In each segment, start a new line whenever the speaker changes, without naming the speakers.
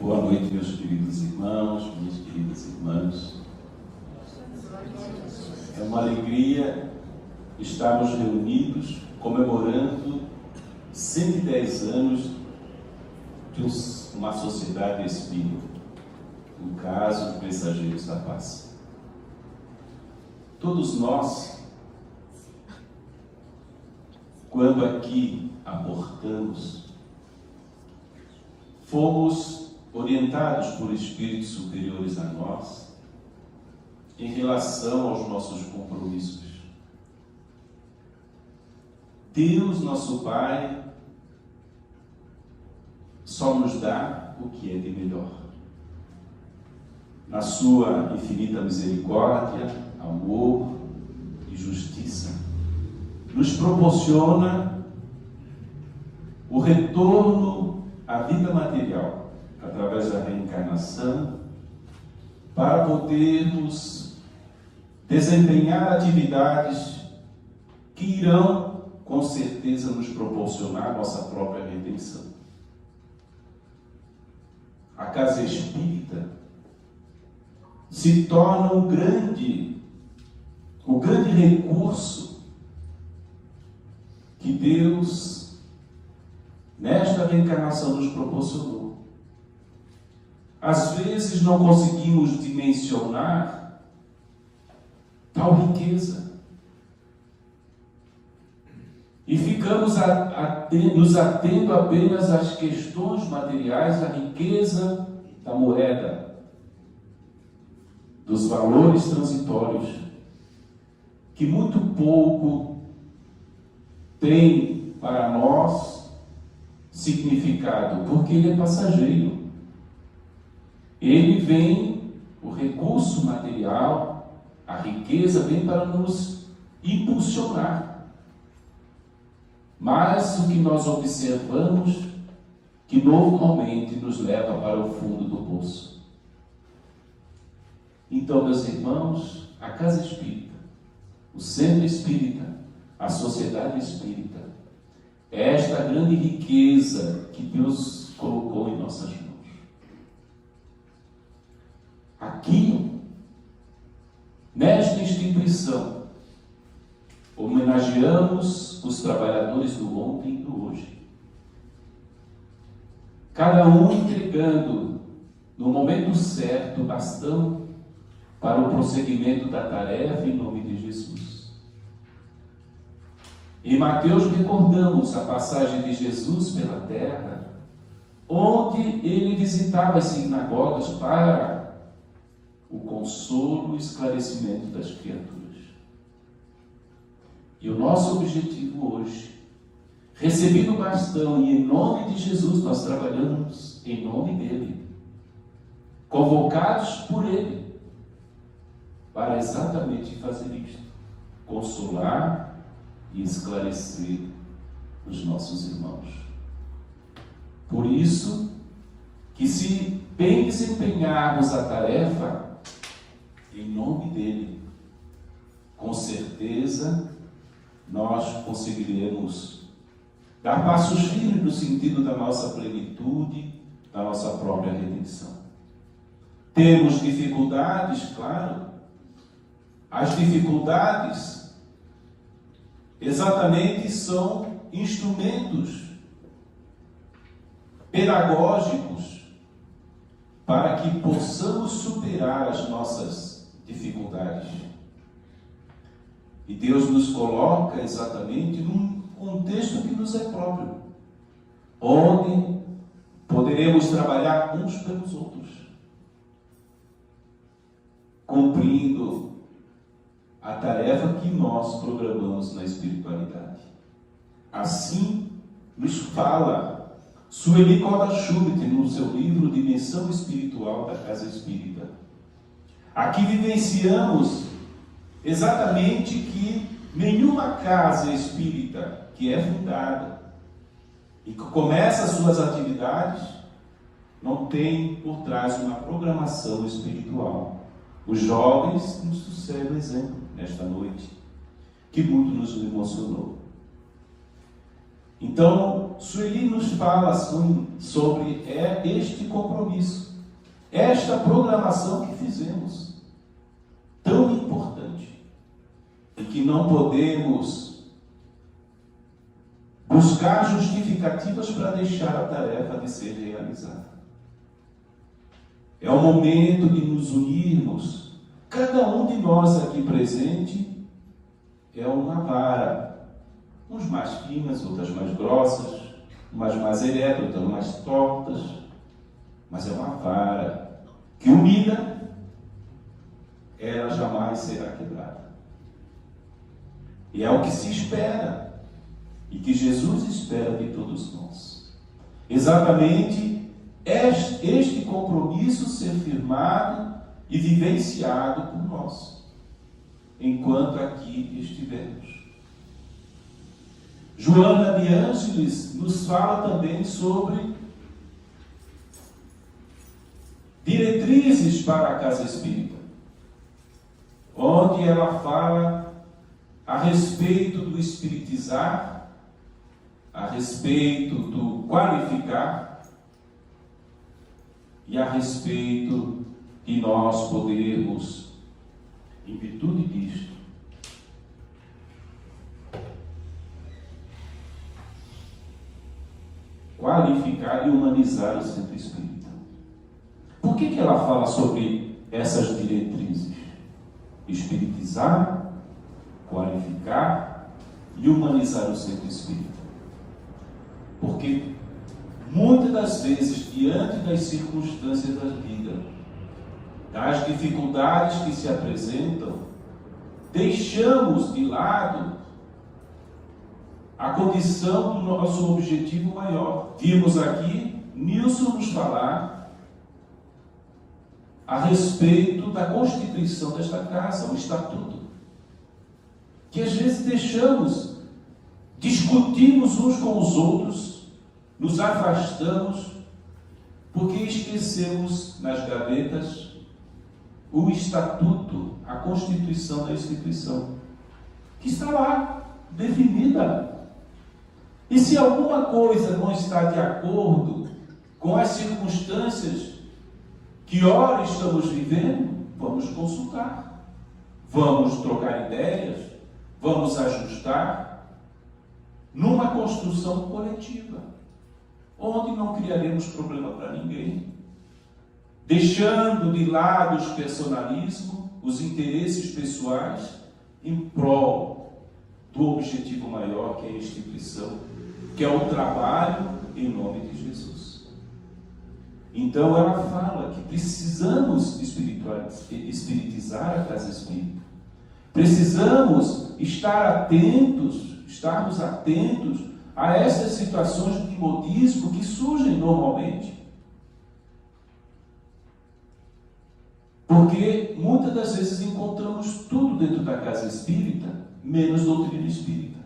Boa noite, meus queridos irmãos, minhas queridas irmãs. É uma alegria estarmos reunidos comemorando 110 anos de uma sociedade espírita, no caso de Mensageiros da Paz. Todos nós, quando aqui aportamos, fomos orientados por espíritos superiores a nós em relação aos nossos compromissos. Deus, nosso Pai, só nos dá o que é de melhor. Na sua infinita misericórdia, amor e justiça, nos proporciona o retorno à vida material, através da reencarnação, para podermos desempenhar atividades que irão, com certeza, nos proporcionar nossa própria redenção. A casa espírita se torna um grande recurso que Deus, nesta reencarnação, nos proporcionou. Às vezes não conseguimos dimensionar tal riqueza e ficamos nos atendo apenas às questões materiais, à riqueza da moeda, dos valores transitórios, que muito pouco tem para nós significado, porque ele é passageiro. Ele vem, o recurso material, a riqueza vem para nos impulsionar. Mas o que nós observamos, que normalmente nos leva para o fundo do poço. Então, meus irmãos, a casa espírita, o centro espírita, a sociedade espírita, é esta grande riqueza que Deus colocou em nossas mãos. Aqui, nesta instituição, homenageamos os trabalhadores do ontem e do hoje. Cada um entregando, no momento certo, o bastão para o prosseguimento da tarefa em nome de Jesus. Em Mateus recordamos a passagem de Jesus pela terra, onde ele visitava as sinagogas para o consolo e esclarecimento das criaturas. E o nosso objetivo hoje, recebido o bastão e em nome de Jesus, nós trabalhamos em nome dele, convocados por ele, para exatamente fazer isto, consolar e esclarecer os nossos irmãos. Por isso, que se bem desempenharmos a tarefa, em nome dele, com certeza nós conseguiremos dar passos firmes no sentido da nossa plenitude, da nossa própria redenção. Temos dificuldades, claro. As dificuldades exatamente são instrumentos pedagógicos para que possamos superar as nossas dificuldades. E Deus nos coloca exatamente num contexto que nos é próprio, onde poderemos trabalhar uns pelos outros, cumprindo a tarefa que nós programamos na espiritualidade. Assim nos fala Sueli Koda-Schubert no seu livro Dimensão Espiritual da Casa Espírita. Aqui vivenciamos exatamente que nenhuma casa espírita que é fundada e que começa as suas atividades não tem por trás uma programação espiritual. Os jovens nos sucedem o exemplo nesta noite, que muito nos emocionou. Então, Sueli nos fala sobre este compromisso, esta programação que fizemos, tão importante, e que não podemos buscar justificativas para deixar a tarefa de ser realizada. É o momento de nos unirmos. Cada um de nós aqui presente é uma vara, uns mais finas, outras mais grossas, umas mais eretas, outras mais tortas, mas é uma vara que unida, ela jamais será quebrada. E é o que se espera, e que Jesus espera de todos nós. Exatamente este compromisso ser firmado e vivenciado por nós, enquanto aqui estivermos. Joana de Ângeles nos fala também sobre diretrizes para a casa espírita, onde ela fala a respeito do espiritizar, a respeito do qualificar e a respeito de nós podermos, em virtude disto, qualificar e humanizar o centro espírita. Por que ela fala sobre essas diretrizes? Espiritizar, qualificar e humanizar o centro espírita. Porque muitas das vezes, diante das circunstâncias da vida, das dificuldades que se apresentam, deixamos de lado a condição do nosso objetivo maior. Vimos aqui Nilson nos falar a respeito da constituição desta casa, o estatuto, que às vezes deixamos, discutimos uns com os outros, nos afastamos, porque esquecemos nas gavetas o estatuto, a constituição da instituição, que está lá, definida. E se alguma coisa não está de acordo com as circunstâncias que ora estamos vivendo, vamos consultar, vamos trocar ideias, vamos ajustar numa construção coletiva, onde não criaremos problema para ninguém, deixando de lado os personalismos, os interesses pessoais, em prol do objetivo maior, que é a instituição, que é o trabalho em nome de Jesus. Então ela fala que precisamos espiritizar a casa espírita, precisamos estarmos atentos a essas situações de modismo que surgem normalmente. Porque muitas das vezes encontramos tudo dentro da casa espírita, menos doutrina espírita.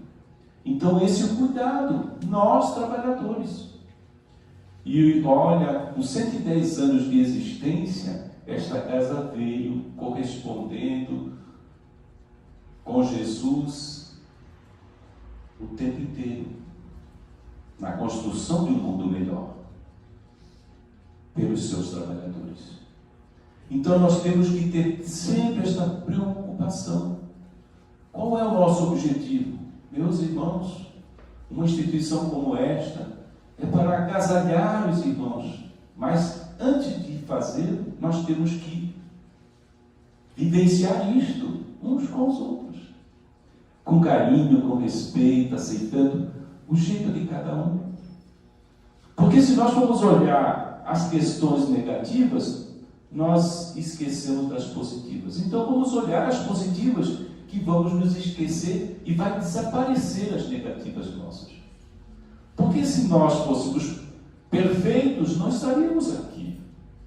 Então esse é o cuidado, nós trabalhadores. E olha, com 110 anos de existência, esta casa veio correspondendo com Jesus o tempo inteiro, na construção de um mundo melhor, pelos seus trabalhadores. Então nós temos que ter sempre esta preocupação. Qual é o nosso objetivo? Meus irmãos, uma instituição como esta é para agasalhar os irmãos, mas antes de fazer, nós temos que vivenciar isto uns com os outros, com carinho, com respeito, aceitando o jeito de cada um. Porque se nós formos olhar as questões negativas, nós esquecemos das positivas. Então vamos olhar as positivas, que vamos nos esquecer e vai desaparecer as negativas nossas. Porque se nós fôssemos perfeitos, não estaríamos aqui.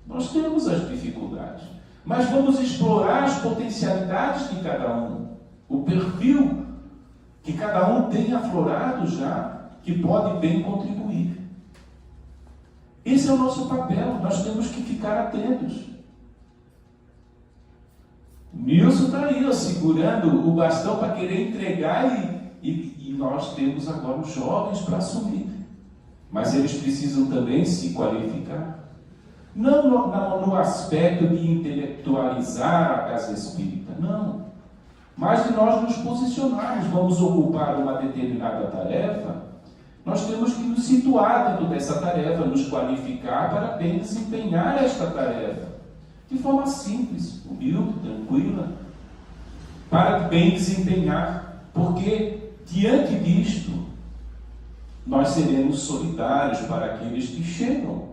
Nós temos as dificuldades, mas vamos explorar as potencialidades de cada um, o perfil que cada um tem aflorado já, que pode bem contribuir. Esse é o nosso papel, nós temos que ficar atentos. Nilson está aí, ó, segurando o bastão para querer entregar e nós temos agora os jovens para assumir. Mas eles precisam também se qualificar. Não no aspecto de intelectualizar a casa espírita, não. Mas de nós nos posicionarmos, vamos ocupar uma determinada tarefa, nós temos que nos situar dentro dessa tarefa, nos qualificar para bem desempenhar esta tarefa. De forma simples, humilde, tranquila, para bem desempenhar. Porque, diante disto, nós seremos solidários para aqueles que chegam,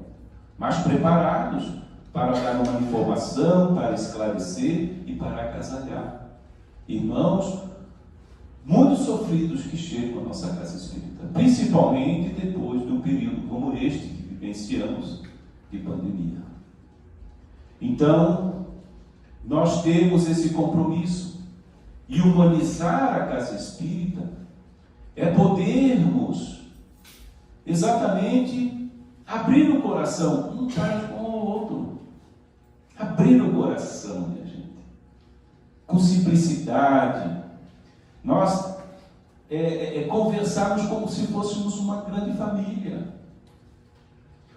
mas preparados para dar uma informação, para esclarecer e para agasalhar. Irmãos, muito sofridos que chegam à nossa casa espírita, principalmente depois de um período como este que vivenciamos de pandemia. Então, nós temos esse compromisso, e humanizar a casa espírita é podermos exatamente abrir o coração um para com o outro. Abrir o coração, minha gente. Com simplicidade. Nós conversarmos como se fôssemos uma grande família.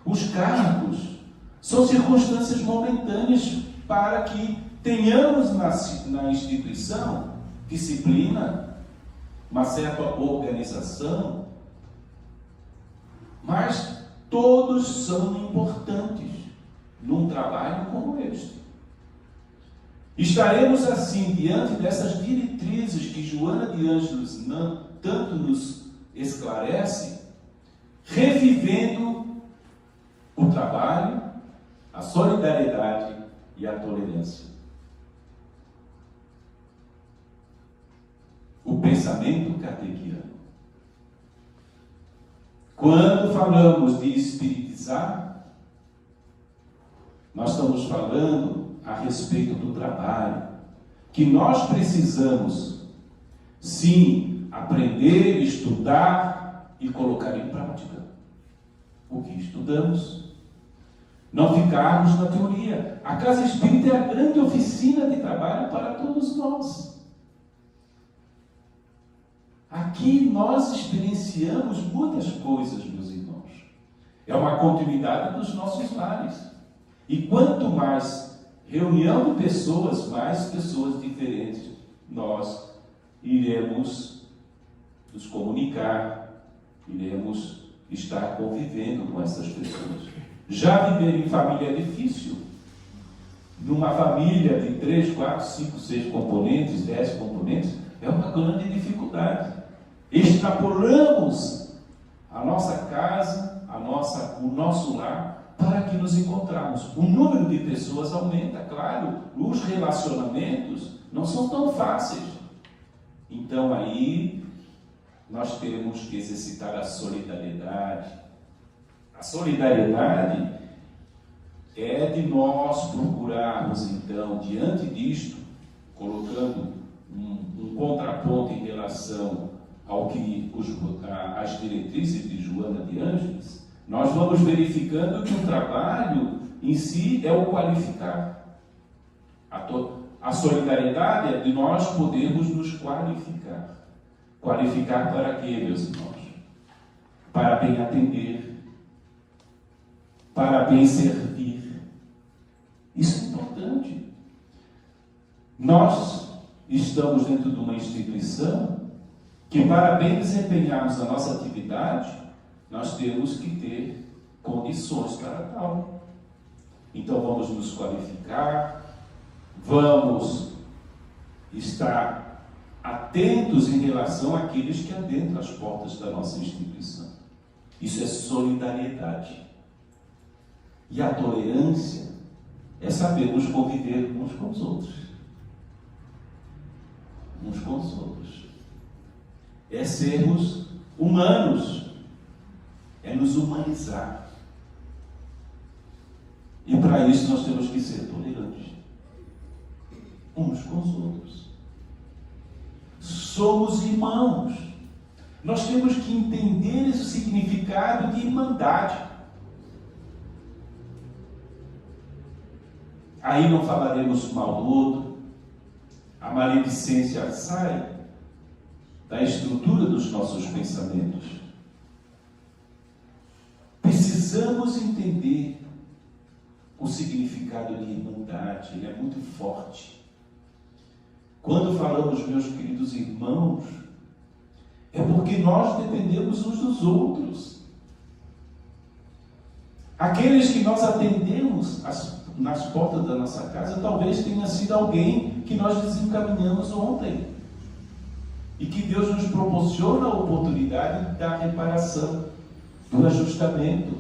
Os cargos são circunstâncias momentâneas para que tenhamos na instituição disciplina, uma certa organização, mas todos são importantes num trabalho como este. Estaremos assim diante dessas diretrizes que Joana de Ângeles tanto nos esclarece, revivendo o trabalho, a solidariedade e a tolerância. O pensamento kardeciano. Quando falamos de espiritizar, nós estamos falando a respeito do trabalho, que nós precisamos, sim, aprender, estudar e colocar em prática o que estudamos. Não ficarmos na teoria. A casa espírita é a grande oficina de trabalho para todos nós. Aqui nós experienciamos muitas coisas, meus irmãos. É uma continuidade dos nossos lares. E quanto mais reunião de pessoas, mais pessoas diferentes nós iremos nos comunicar, iremos estar convivendo com essas pessoas. Já viver em família é difícil. Numa família de 3, 4, 5, 6 componentes, 10 componentes, é uma grande dificuldade. Extrapolamos a nossa casa, o nosso lar, para que nos encontrarmos. O número de pessoas aumenta, claro, os relacionamentos não são tão fáceis. Então aí nós temos que exercitar a solidariedade. A solidariedade é de nós procurarmos, então, diante disto, colocando um contraponto em relação ao que as diretrizes de Joana de Ângeles, nós vamos verificando que o trabalho em si é o qualificar. A solidariedade é de nós podermos nos qualificar. Qualificar para quê, meus irmãos? Para bem atender, para bem servir. Isso é importante. Nós estamos dentro de uma instituição que, para bem desempenharmos a nossa atividade, nós temos que ter condições para tal. Então vamos nos qualificar, vamos estar atentos em relação àqueles que adentram as portas da nossa instituição. Isso é solidariedade. E a tolerância é sabermos conviver uns com os outros. Uns com os outros. É sermos humanos. É nos humanizar. E para isso nós temos que ser tolerantes. Uns com os outros. Somos irmãos. Nós temos que entender esse significado de irmandade. Aí não falaremos mal do outro. A maledicência sai da estrutura dos nossos pensamentos. Precisamos entender o significado de irmandade, ele é muito forte. Quando falamos, meus queridos irmãos, é porque nós dependemos uns dos outros. Aqueles que nós atendemos nas portas da nossa casa, talvez tenha sido alguém que nós desencaminhamos ontem. E que Deus nos proporciona a oportunidade da reparação, do ajustamento.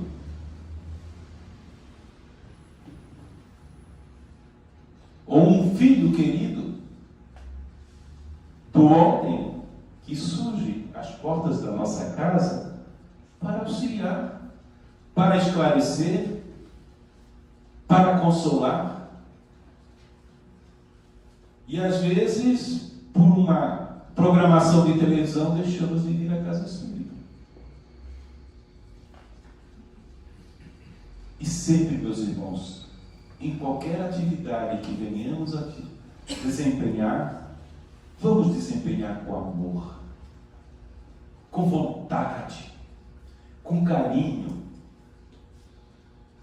Ou um filho querido do ontem que surge às portas da nossa casa para auxiliar, para esclarecer, para consolar. E às vezes, por uma programação de televisão, deixamos de vir à casa espírita. E sempre, meus irmãos, em qualquer atividade que venhamos a desempenhar, vamos desempenhar com amor, com vontade, com carinho,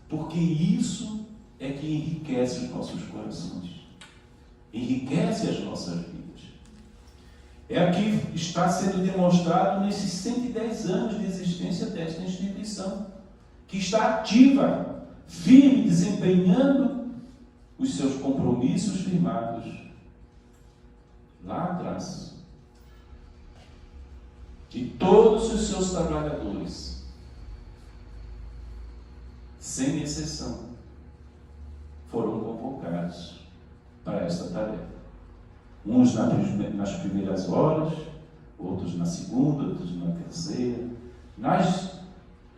porque isso é que enriquece os nossos corações, enriquece as nossas vidas. É o que está sendo demonstrado nesses 110 anos de existência desta instituição, que está ativa, firme, desempenhando os seus compromissos firmados lá atrás. E todos os seus trabalhadores, sem exceção, foram convocados para esta tarefa. Uns nas primeiras horas, outros na segunda, outros na terceira, nas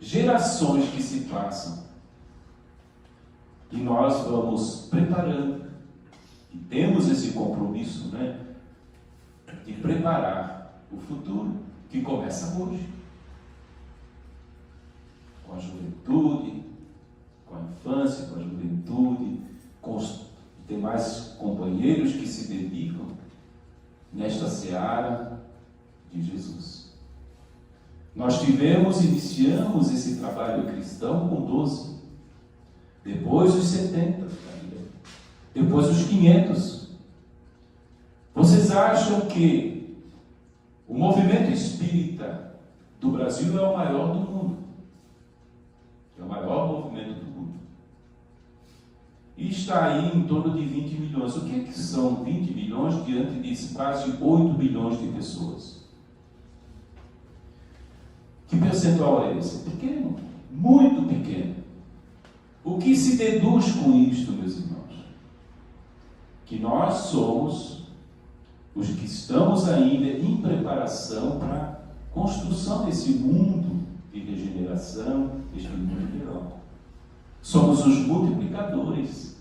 gerações que se passam. E nós vamos preparando, e temos esse compromisso, de preparar o futuro, que começa hoje. Com a juventude, com a infância, com a juventude, com os demais companheiros que se dedicam nesta seara de Jesus. Nós iniciamos esse trabalho cristão com 12, depois os 70, depois os 500. Vocês acham que o movimento espírita do Brasil é o maior do mundo? É o maior movimento do mundo. E está aí em torno de 20 milhões. O que é que são 20 milhões diante de quase 8 bilhões de pessoas? Que percentual é esse? Pequeno, muito pequeno. O que se deduz com isto, meus irmãos? Que nós somos os que estamos ainda em preparação para a construção desse mundo de regeneração, deste mundo ideal. Somos os multiplicadores.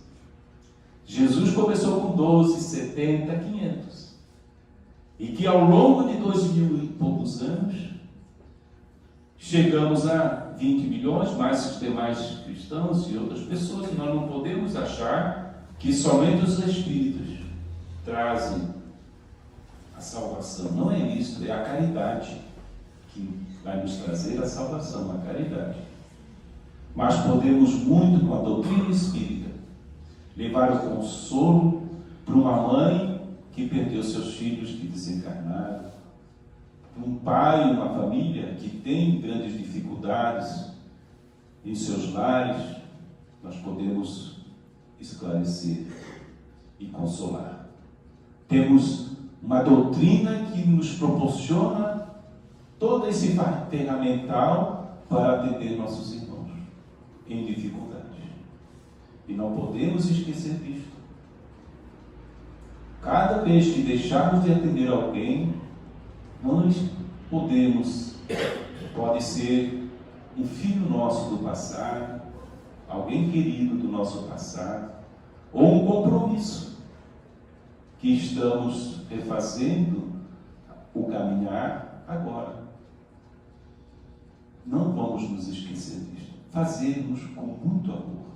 Jesus começou com 12, 70, 500. E que ao longo de 2000 e poucos anos, chegamos a 20 milhões, mais os demais cristãos e outras pessoas, e nós não podemos achar que somente os espíritos trazem a salvação. Não é isso, é a caridade que vai nos trazer a salvação, a caridade. Mas podemos muito, com a doutrina espírita, levar o consolo para uma mãe que perdeu seus filhos, que desencarnaram, para um pai, uma família que tem grandes dificuldades em seus lares. Nós podemos esclarecer e consolar. Temos uma doutrina que nos proporciona todo esse ferramental para atender nossos irmãos em dificuldade. E não podemos esquecer disto. Cada vez que deixarmos de atender alguém, nós pode ser um filho nosso do passado, alguém querido do nosso passado, ou um compromisso que estamos refazendo o caminhar agora. Não vamos nos esquecer disto. Fazermos com muito amor.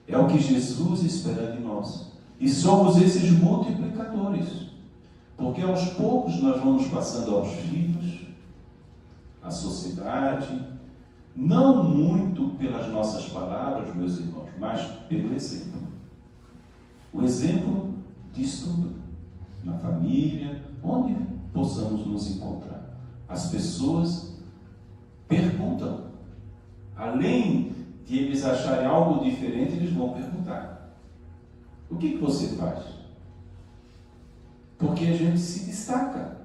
É o que Jesus espera de nós. E somos esses multiplicadores. Porque aos poucos nós vamos passando aos filhos, à sociedade, não muito pelas nossas palavras, meus irmãos, mas pelo exemplo. O exemplo diz tudo. Na família, onde possamos nos encontrar. As pessoas perguntam. Além de eles acharem algo diferente, eles vão perguntar: o que você faz? Porque a gente se destaca.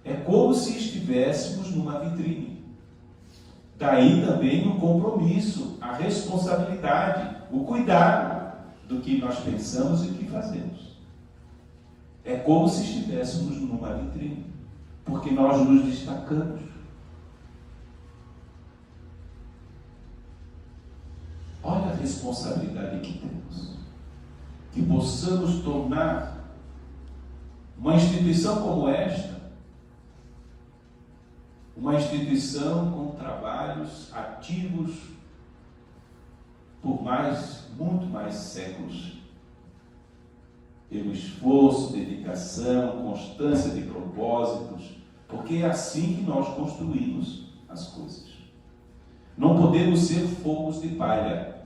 É como se estivéssemos numa vitrine. Daí também o compromisso, a responsabilidade, o cuidado do que nós pensamos e o que fazemos. É como se estivéssemos numa vitrine, porque nós nos destacamos. Olha a responsabilidade que temos. Que possamos tornar uma instituição como esta, uma instituição com trabalhos ativos por muito mais séculos, pelo esforço, dedicação, constância de propósitos, porque é assim que nós construímos as coisas. Não podemos ser fogos de palha,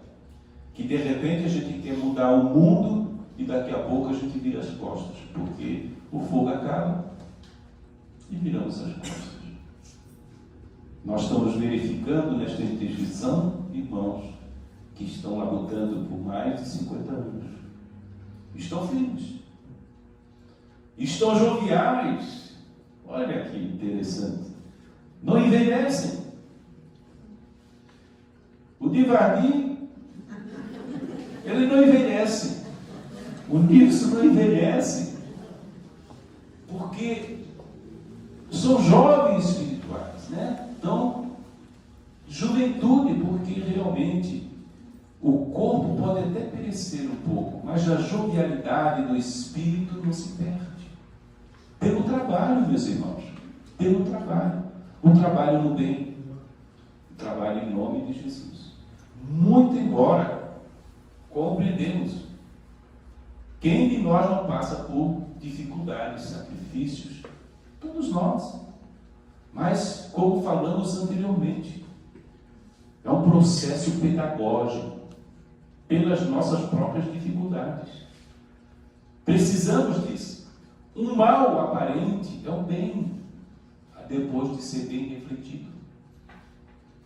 que de repente a gente quer mudar o mundo e daqui a pouco a gente vira as costas, porque o fogo acaba e viramos as costas. Nós estamos verificando nesta instituição irmãos que estão labutando por mais de 50 anos. Estão firmes. Estão joviais. Olha que interessante. Não envelhecem. O Divardi, ele não envelhece. O Nilson não envelhece. Porque são jovens espirituais, né? Então, juventude, porque realmente o corpo pode até perecer um pouco, mas a jovialidade do espírito não se perde. Pelo trabalho, meus irmãos, pelo trabalho. O trabalho no bem, o trabalho em nome de Jesus. Muito embora compreendemos, quem de nós não passa por dificuldades, sacrifícios? Todos nós. Mas, como falamos anteriormente, é um processo pedagógico, pelas nossas próprias dificuldades. Precisamos disso. Um mal aparente é um bem, depois de ser bem refletido.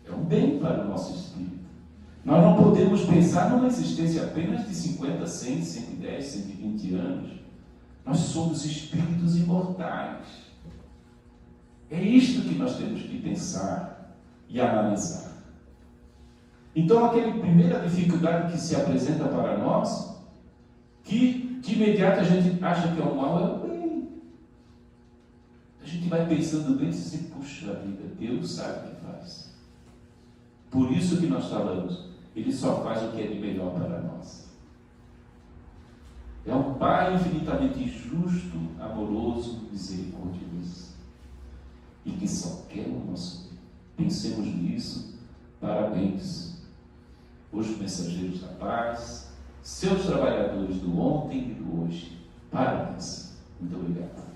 É um bem para o nosso espírito. Nós não podemos pensar numa existência apenas de 50, 100, 110, 120 anos. Nós somos espíritos imortais. É isto que nós temos que pensar e analisar. Então, aquela primeira dificuldade que se apresenta para nós, que de imediato a gente acha que é o mal, é o bem. A gente vai pensando bem e diz assim: puxa vida, Deus sabe o que faz. Por isso que nós falamos, Ele só faz o que é de melhor para nós. É um Pai infinitamente justo, amoroso, misericordioso. E que só quer o nosso bem. Pensemos nisso. Parabéns. Os mensageiros da paz, seus trabalhadores do ontem e do hoje. Parabéns. Muito obrigado.